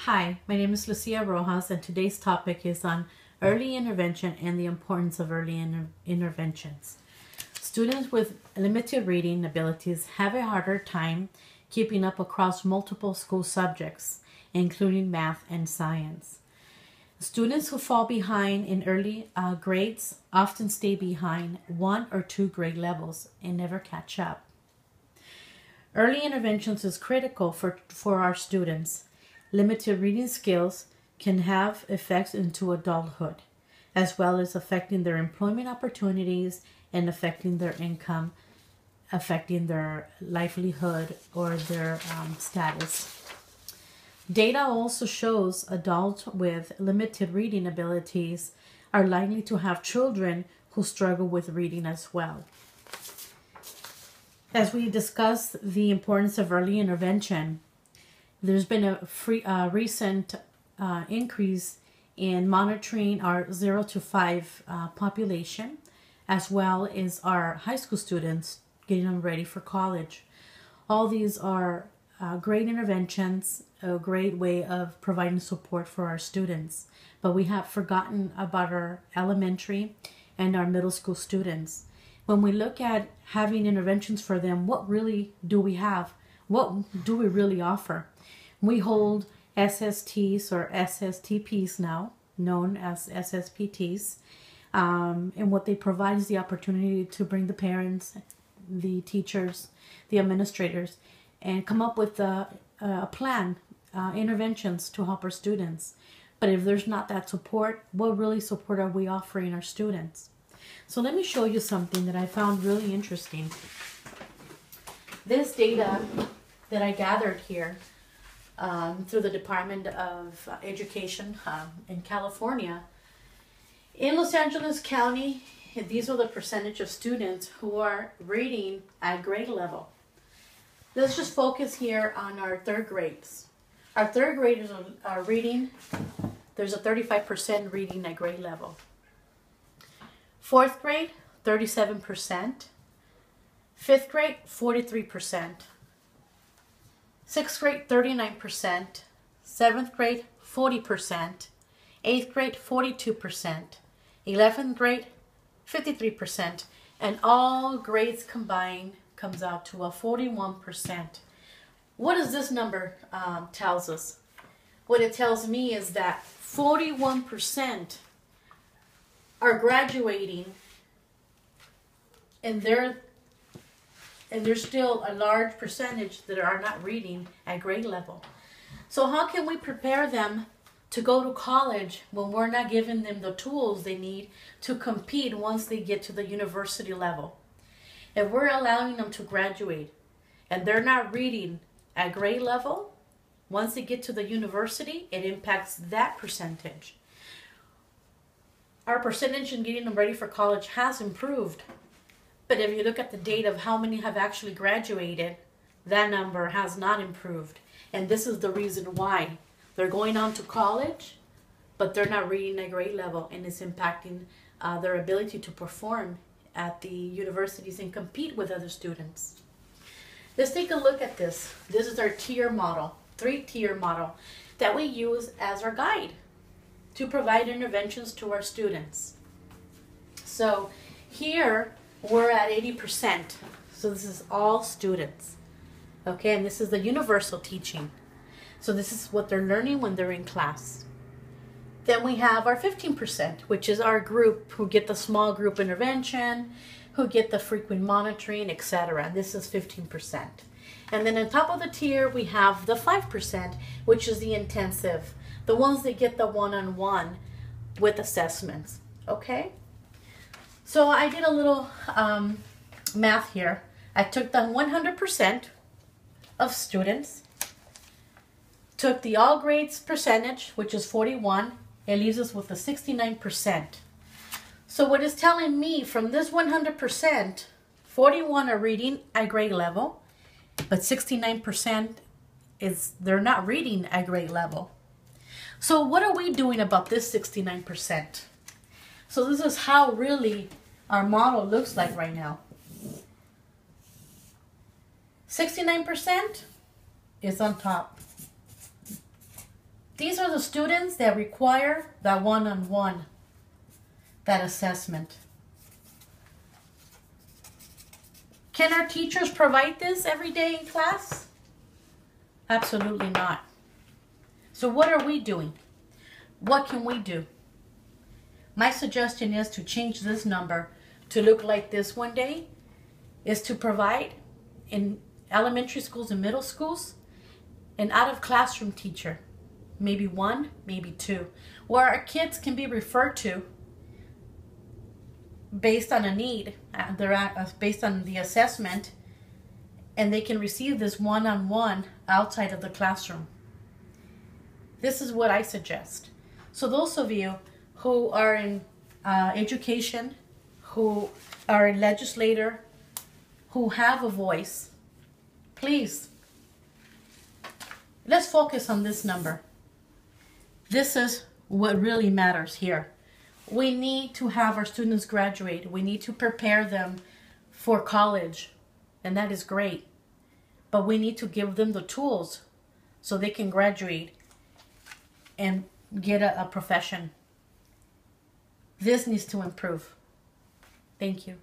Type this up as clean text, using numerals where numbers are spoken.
Hi, my name is Lucia Rojas, and today's topic is on early intervention and the importance of early interventions. Students with limited reading abilities have a harder time keeping up across multiple school subjects, including math and science. Students who fall behind in early grades often stay behind 1 or 2 grade levels and never catch up. Early interventions is critical for our students. Limited reading skills can have effects into adulthood, as well as affecting their employment opportunities and affecting their income, affecting their livelihood or their status. Data also shows adults with limited reading abilities are likely to have children who struggle with reading as well. As we discuss the importance of early intervention, there's been a recent increase in monitoring our 0 to 5 population, as well as our high school students, getting them ready for college. All these are great interventions, a great way of providing support for our students. But we have forgotten about our elementary and our middle school students. When we look at having interventions for them, what really do we have? What do we really offer? We hold SSTs or SSTPs now, known as SSPTs, and what they provide is the opportunity to bring the parents, the teachers, the administrators, and come up with a plan, interventions to help our students. But if there's not that support, what really support are we offering our students? So let me show you something that I found really interesting. This data that I gathered here through the Department of Education in California. In Los Angeles County, these are the percentage of students who are reading at grade level. Let's just focus here on our third grades. Our third graders are reading, there's a 35% reading at grade level. Fourth grade, 37%. Fifth grade, 43%. Sixth grade, 39%. Seventh grade, 40%. Eighth grade, 42%. 11th grade, 53%. And all grades combined comes out to a 41%. What does this number tells us? What it tells me is that 41% are graduating, and there's still a large percentage that are not reading at grade level. So how can we prepare them to go to college when we're not giving them the tools they need to compete once they get to the university level? If we're allowing them to graduate and they're not reading at grade level, once they get to the university, it impacts that percentage. Our percentage in getting them ready for college has improved. But if you look at the data of how many have actually graduated, that number has not improved. And this is the reason why. They're going on to college, but they're not reading at grade level, and it's impacting their ability to perform at the universities and compete with other students. Let's take a look at this. This is our tier model, 3-tier model, that we use as our guide to provide interventions to our students. So here we're at 80%. So this is all students. Okay, and this is the universal teaching. So this is what they're learning when they're in class. Then we have our 15%, which is our group who get the small group intervention, who get the frequent monitoring, etc. This is 15%. And then on top of the tier, we have the 5%, which is the intensive, the ones that get the one-on-one with assessments. Okay? So I did a little math here. I took the 100% of students, took the all grades percentage, which is 41, it leaves us with a 69%. So what it's telling me, from this 100%, 41 are reading at grade level, but 69% they're not reading at grade level. So what are we doing about this 69%? So this is how really our model looks like right now. 69% is on top. These are the students that require that one-on-one, that assessment. Can our teachers provide this every day in class? Absolutely not. So what are we doing? What can we do? My suggestion is to change this number to look like this one day, is to provide in elementary schools and middle schools an out-of-classroom teacher, maybe one, maybe two, where our kids can be referred to based on a need, based on the assessment, and they can receive this one-on-one outside of the classroom. This is what I suggest. So those of you who are in education, who are a legislator, who have a voice, please, let's focus on this number. This is what really matters here. We need to have our students graduate. We need to prepare them for college, and that is great. But we need to give them the tools so they can graduate and get a profession. This needs to improve. Thank you.